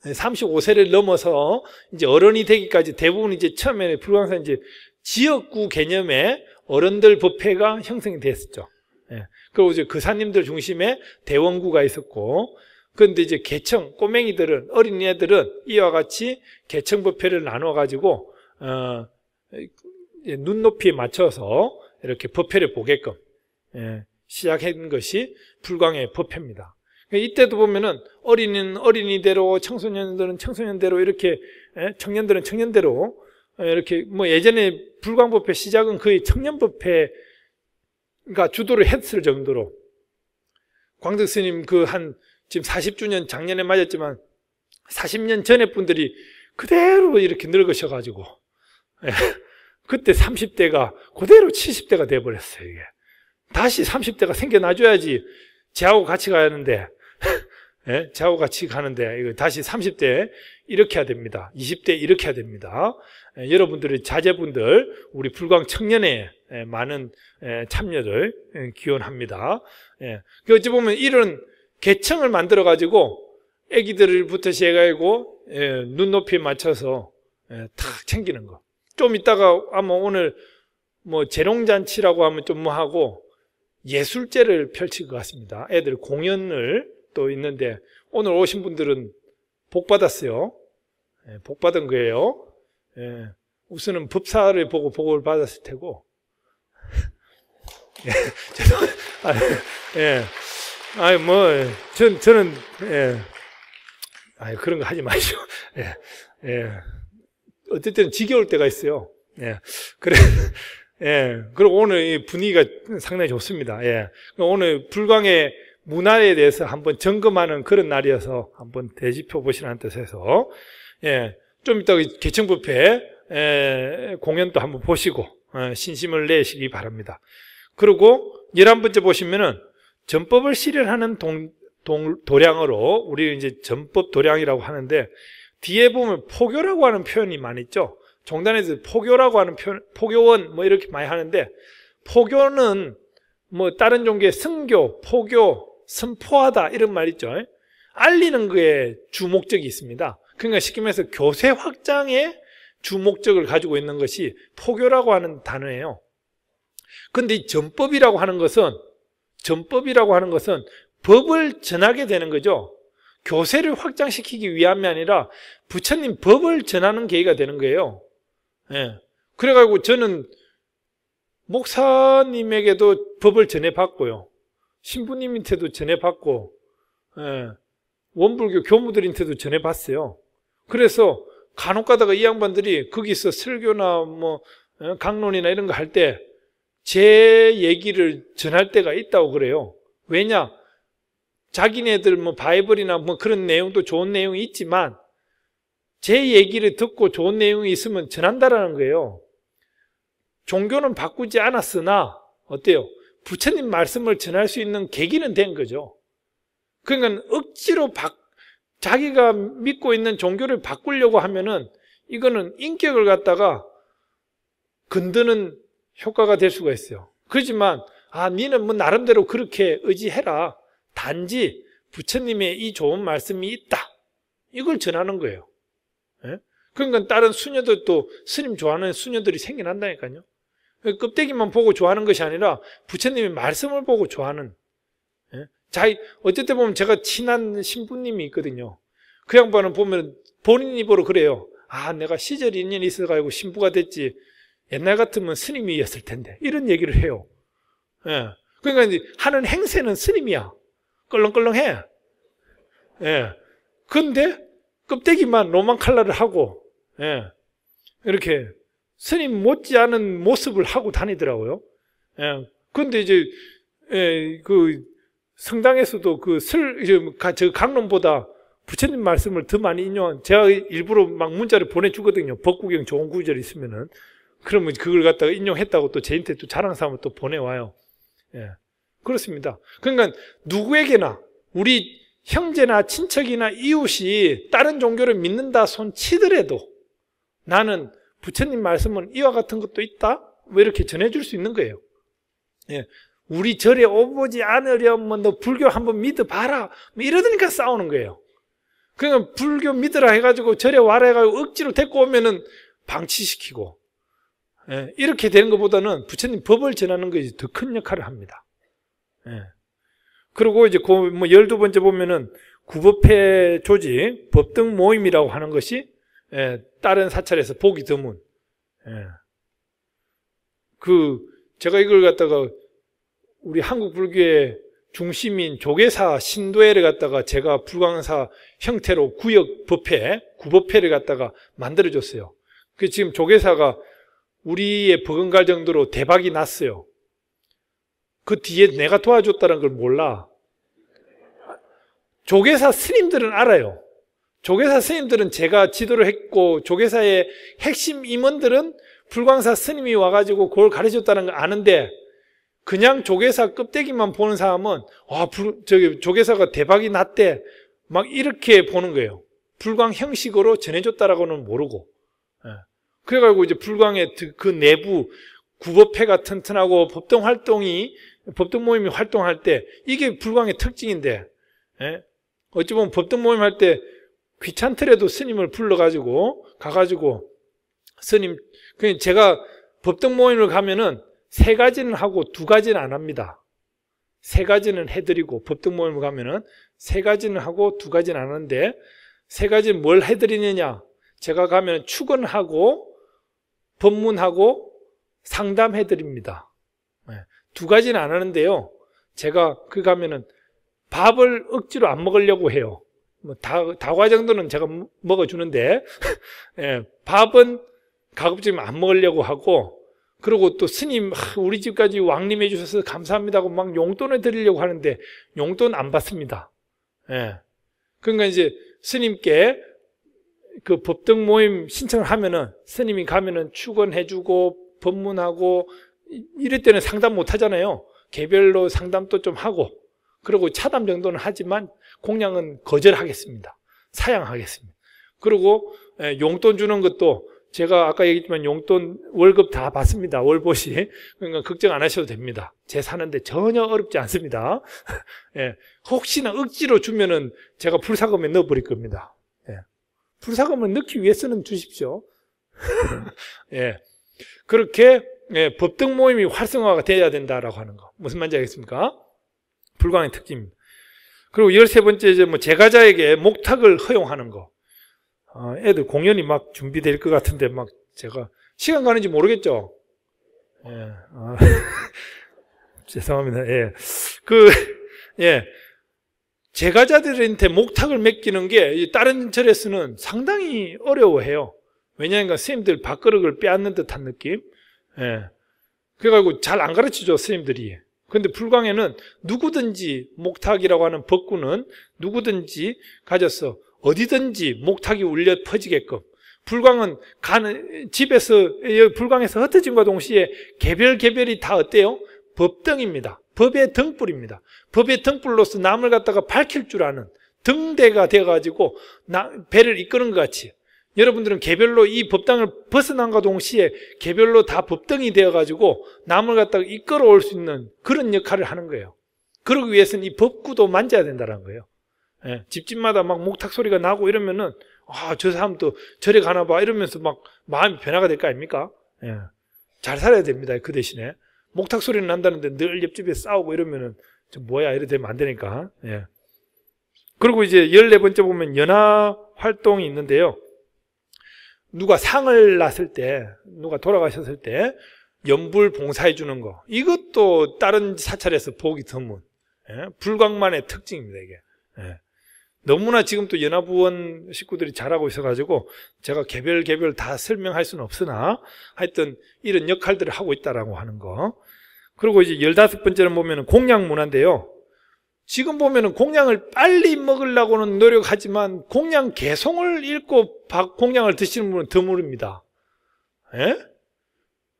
[SPEAKER 1] 35세를 넘어서 이제 어른이 되기까지 대부분 이제 처음에 불광사 이제 지역구 개념의 어른들 법회가 형성이 됐었죠. 예. 그리고 이제 그사님들 중심의 대원구가 있었고, 그런데 이제 개청, 꼬맹이들은, 어린이들은 이와 같이 개청 법회를 나눠가지고, 눈높이에 맞춰서 이렇게 법회를 보게끔, 예, 시작한 것이 불광의 법회입니다. 이때도 보면은 어린이는 어린이대로, 청소년들은 청소년대로 이렇게, 예, 청년들은 청년대로 이렇게 뭐 예전에 불광법회 시작은 거의 청년법회가 주도를 했을 정도로 광덕 스님 지금 40주년 작년에 맞았지만 40년 전에 분들이 그대로 이렇게 늙으셔가지고, 예, 그때 30대가 그대로 70대가 돼버렸어요. 이게 다시 30대가 생겨나줘야지 저하고 같이 가는데, 예, 저하고 같이 가는데 이거 다시 30대 이렇게 해야 됩니다. 20대 이렇게 해야 됩니다. 예, 여러분들의 자제분들 우리 불광 청년회 많은 참여를 기원합니다. 예, 어찌 보면 이런 개청을 만들어 가지고 애기들부터 시작하고, 예, 눈높이에 맞춰서, 예, 탁 챙기는 거. 좀 이따가 아마 오늘 뭐 재롱잔치라고 하면 좀 뭐 하고 예술제를 펼칠 것 같습니다. 애들 공연을 또 있는데 오늘 오신 분들은 복 받았어요. 예, 복 받은 거예요. 예, 우선은 법사를 보고 복을 받았을 테고. 예, 죄송합니다. 예. 아니, 뭐, 저는, 예. 아니, 그런 거 하지 마시고. 예. 예. 어쨌든 지겨울 때가 있어요. 예. 그래. 예. 그리고 오늘 이 분위기가 상당히 좋습니다. 예. 오늘 불광의 문화에 대해서 한번 점검하는 그런 날이어서 한번 되짚어 보시라는 뜻에서, 예. 좀 이따 개청법회, 공연도 한번 보시고, 신심을 내시기 바랍니다. 그리고 11번째 보시면은 전법을 실현하는 도량으로, 우리 이제 전법 도량이라고 하는데, 뒤에 보면 포교라고 하는 표현이 많이 있죠. 종단에서 포교라고 하는 표현, 포교원 뭐 이렇게 많이 하는데, 포교는 뭐 다른 종교의 승교, 포교, 선포하다 이런 말 있죠. 알리는 거에 주목적이 있습니다. 그러니까 쉽게 말해서 교세 확장의 주목적을 가지고 있는 것이 포교라고 하는 단어예요. 그런데 이 전법이라고 하는 것은 법을 전하게 되는 거죠. 교세를 확장시키기 위함이 아니라 부처님 법을 전하는 계기가 되는 거예요. 예. 그래가지고 저는 목사님에게도 법을 전해봤고요. 신부님한테도 전해봤고, 예. 원불교 교무들한테도 전해봤어요. 그래서 간혹 가다가 이 양반들이 거기서 설교나 강론이나 이런 거 할 때 제 얘기를 전할 때가 있다고 그래요. 왜냐? 자기네들 바이블이나 그런 내용도 좋은 내용이 있지만 제 얘기를 듣고 좋은 내용이 있으면 전한다라는 거예요. 종교는 바꾸지 않았으나 어때요? 부처님 말씀을 전할 수 있는 계기는 된 거죠. 그러니까 억지로 자기가 믿고 있는 종교를 바꾸려고 하면은 이거는 인격을 갖다가 건드는 효과가 될 수가 있어요. 그렇지만 니는 나름대로 그렇게 의지해라. 단지 부처님의 이 좋은 말씀이 있다. 이걸 전하는 거예요. 예? 그러니까 다른 수녀들도 스님 좋아하는 수녀들이 생겨난다니까요. 껍데기만 보고 좋아하는 것이 아니라 부처님의 말씀을 보고 좋아하는. 예? 어쨌든 보면 제가 친한 신부님이 있거든요. 그 양반은 보면 본인 입으로 그래요. 내가 시절이 인연이 있어가지고 신부가 됐지. 옛날 같으면 스님이었을 텐데. 이런 얘기를 해요. 예. 그러니까 이제 하는 행세는 스님이야. 껄렁껄렁해. 예. 근데 껍데기만 로만 칼라를 하고, 예. 이렇게 스님 못지않은 모습을 하고 다니더라고요. 예. 근데 이제, 그 성당에서도 저 강론보다 부처님 말씀을 더 많이 인용한, 제가 일부러 막 문자를 보내주거든요. 법구경 좋은 구절 있으면은. 그러면 그걸 갖다가 인용했다고 또 저한테 또 자랑삼아 또 보내와요. 예. 그렇습니다. 그러니까 누구에게나 우리 형제나 친척이나 이웃이 다른 종교를 믿는다 손 치더라도 나는 부처님 말씀은 이와 같은 것도 있다? 이렇게 전해줄 수 있는 거예요. 예. 우리 절에 오보지 않으려면 너 불교 한번 믿어봐라. 이러니까 싸우는 거예요. 그러니까 불교 믿으라 해가지고 절에 와라 해가지고 억지로 데리고 오면은 방치시키고, 예, 이렇게 되는 것보다는 부처님 법을 전하는 것이 더 큰 역할을 합니다. 예. 그리고 이제 12번째 보면은 구법회 조직, 법등 모임이라고 하는 것이, 예, 다른 사찰에서 보기 드문. 예. 제가 이걸 갖다가 우리 한국 불교의 중심인 조계사 신도회를 갖다가 제가 불광사 형태로 구역 법회, 구법회를 갖다가 만들어줬어요. 그 지금 조계사가 우리의 버금갈 정도로 대박이 났어요. 그 뒤에 내가 도와줬다는 걸 몰라. 조계사 스님들은 알아요. 조계사 스님들은 제가 지도를 했고, 조계사의 핵심 임원들은 불광사 스님이 와가지고 그걸 가르쳐줬다는 걸 아는데, 그냥 조계사 껍데기만 보는 사람은 조계사가 대박이 났대 막 이렇게 보는 거예요. 불광 형식으로 전해줬다라고는 모르고. 예. 그래가지고 이제 불광의 그 내부 구법회가 튼튼하고 법등 모임이 활동할 때 이게 불광의 특징인데, 예? 어찌 보면 법등 모임 할 때 귀찮더라도 스님을 불러가지고 가가지고 스님, 그냥 제가 법등 모임을 가면은 3가지는 하고 2가지는 안 합니다. 3가지는 해드리고, 법등 모임을 가면은 3가지는 하고 2가지는 안 하는데, 3가지는 뭘 해드리느냐? 제가 가면 축원하고 법문하고 상담해드립니다. 2가지는 안 하는데요. 제가 가면은 밥을 억지로 안 먹으려고 해요. 다과 정도는 제가 먹어주는데, 예, 밥은 가급적이면 안 먹으려고 하고, 그리고 또 스님, 우리 집까지 왕림해 주셔서 감사합니다 하고 막 용돈을 드리려고 하는데 용돈 안 받습니다. 예. 그러니까 이제 스님께 그 법등 모임 신청을 하면은 스님이 가면은 축원해주고 법문하고, 이럴 때는 상담 못 하잖아요. 개별로 상담도 좀 하고, 그리고 차담 정도는 하지만 공양은 거절하겠습니다. 사양하겠습니다. 그리고 용돈 주는 것도 제가 아까 얘기했지만 용돈 월급 다 받습니다. 월보시. 그러니까 걱정 안 하셔도 됩니다. 제 사는데 전혀 어렵지 않습니다. 예. 혹시나 억지로 주면은 제가 불사금에 넣어버릴 겁니다. 예. 불사금을 넣기 위해서는 주십시오. 예. 그렇게, 예, 법등 모임이 활성화가 돼야 된다라고 하는 거. 무슨 말인지 알겠습니까? 불광의 특징입니다. 그리고 13번째, 이제 제가자에게 목탁을 허용하는 거. 애들 공연이 막 준비될 것 같은데 막 제가 시간 가는지 모르겠죠? 예. 죄송합니다. 예. 예. 제가자들한테 목탁을 맡기는 게 다른 절에서는 상당히 어려워해요. 왜냐하면 선생님들 밥그릇을 빼앗는 듯한 느낌. 예. 그래가지고 잘 안 가르치죠, 선생님들이. 근데 불광에는 누구든지 목탁이라고 하는 법구는 누구든지 가져서 어디든지 목탁이 울려 퍼지게끔. 불광은 집에서, 불광에서 흩어짐과 동시에 개별이 다 어때요? 법등입니다. 법의 등불입니다. 법의 등불로서 남을 갖다가 밝힐 줄 아는 등대가 되어가지고 배를 이끄는 것 같이 여러분들은 개별로 이 법당을 벗어난과 동시에 개별로 다 법등이 되어가지고 남을 갖다가 이끌어올 수 있는 그런 역할을 하는 거예요. 그러기 위해서는 이 법구도 만져야 된다는 거예요. 예, 집집마다 막 목탁 소리가 나고 이러면은 저 사람도 저래 가나 봐 이러면서 막 마음이 변화가 될 거 아닙니까? 예, 잘 살아야 됩니다. 그 대신에 목탁 소리는 난다는데 늘 옆집에 싸우고 이러면은 뭐야 이래 되면 안 되니까. 예. 그리고 이제 14번째 보면 연화 활동이 있는데요. 누가 상을 났을 때, 누가 돌아가셨을 때 연불 봉사해 주는 거. 이것도 다른 사찰에서 보기 드문. 예? 불광만의 특징입니다, 이게. 예. 너무나 지금 또 연화부원 식구들이 잘하고 있어가지고 제가 개별 다 설명할 수는 없으나 하여튼 이런 역할들을 하고 있다라고 하는 거. 그리고 이제 15번째는 보면은 공양 문화인데요. 지금 보면은 공양을 빨리 먹으려고는 노력하지만 공양 개송을 읽고 공양을 드시는 분은 드물입니다. 예?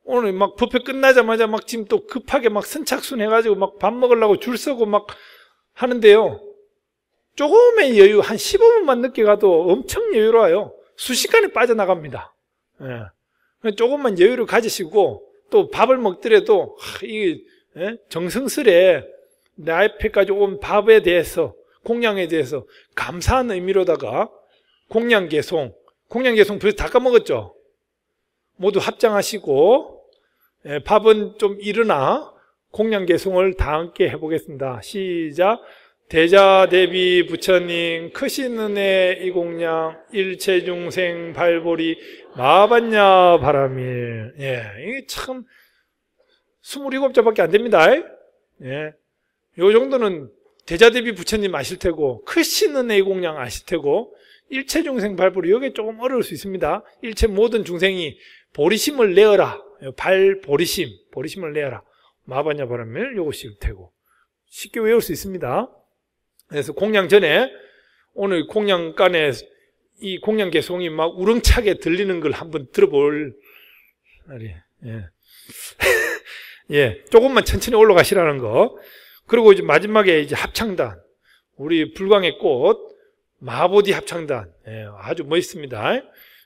[SPEAKER 1] 오늘 막 법회 끝나자마자 막 지금 또 급하게 막 선착순 해가지고 막 밥 먹으려고 줄 서고 막 하는데요. 조금의 여유, 한 15분만 늦게 가도 엄청 여유로워요. 순식간에 빠져나갑니다. 예. 조금만 여유를 가지시고 또 밥을 먹더라도 이게 정성스레 내 앞에까지 온 밥에 대해서 공양에 대해서 감사한 의미로다가 공양개송 벌써 다 까먹었죠. 모두 합장하시고 밥은 좀 일어나 공양개송을 다 함께 해보겠습니다. 시작. 대자대비 부처님 크신 은혜 이공양 일체중생 발보리 마반야 바라밀. 예, 이게 참 27자밖에 안 됩니다. 예, 요 정도는 대자대비 부처님 아실 테고 크신 은혜 이공양 아실 테고 일체중생 발보리 이게 조금 어려울 수 있습니다. 일체 모든 중생이 보리심을 내어라. 보리심을 내어라. 마반야 바라밀 요것일 테고 쉽게 외울 수 있습니다. 그래서 공양 전에 오늘 공양간에 이 공양 개송이 막 우렁차게 들리는 걸 한번 들어볼 날이. 예. 예, 조금만 천천히 올라가시라는 거. 그리고 이제 마지막에 이제 합창단, 우리 불광의 꽃 마보디 합창단, 예, 아주 멋있습니다.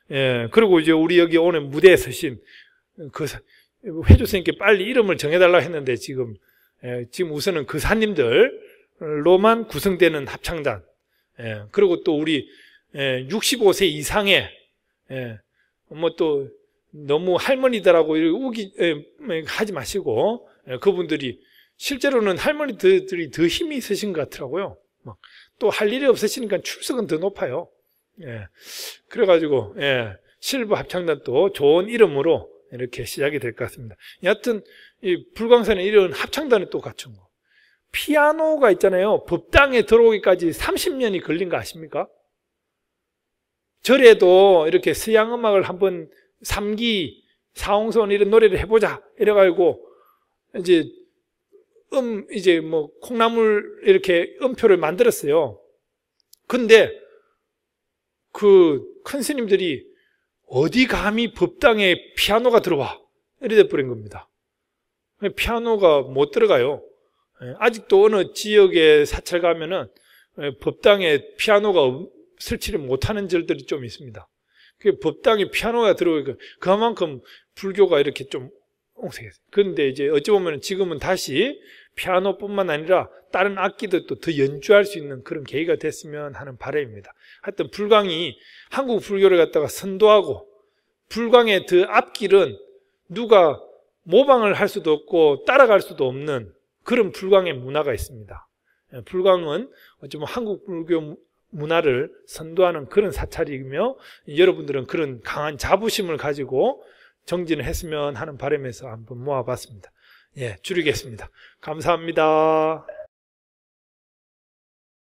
[SPEAKER 1] 예, 그리고 이제 우리 여기 오늘 무대에 서신 그 회주 선생님께 빨리 이름을 정해달라고 했는데 지금 우선은 그 사님들로만 구성되는 합창단. 예, 그리고 또 우리 65세 이상의 뭐 또 너무 할머니들하고 하지 마시고 그분들이 실제로는 할머니들이 더 힘이 있으신 것 같더라고요. 또 할 일이 없으시니까 출석은 더 높아요. 예, 그래가지고 실버 합창단도 좋은 이름으로 이렇게 시작이 될 것 같습니다. 여하튼 이 불광산에 이런 합창단을 또 갖춘 거. 피아노가 있잖아요. 법당에 들어오기까지 30년이 걸린 거 아십니까? 절에도 이렇게 서양 음악을 한번 3기, 사홍선 이런 노래를 해보자 이래가지고 이제 뭐 콩나물 이렇게 음표를 만들었어요. 근데 그 큰 스님들이 어디 감히 법당에 피아노가 들어와 이래 버린 겁니다. 피아노가 못 들어가요. 아직도 어느 지역에 사찰 가면은 법당에 피아노가 설치를 못하는 절들이 좀 있습니다. 그 법당에 피아노가 들어오니까 그만큼 불교가 이렇게 좀 옹색했어요. 그런데 이제 어찌 보면 지금은 다시 피아노뿐만 아니라 다른 악기들도 더 연주할 수 있는 그런 계기가 됐으면 하는 바람입니다. 하여튼 불광이 한국 불교를 갖다가 선도하고 불광의 그 앞길은 누가 모방을 할 수도 없고 따라갈 수도 없는 그런 불광의 문화가 있습니다. 불광은 어쩌면 한국 불교 문화를 선도하는 그런 사찰이며 여러분들은 그런 강한 자부심을 가지고 정진을 했으면 하는 바람에서 한번 모아봤습니다. 예, 줄이겠습니다. 감사합니다.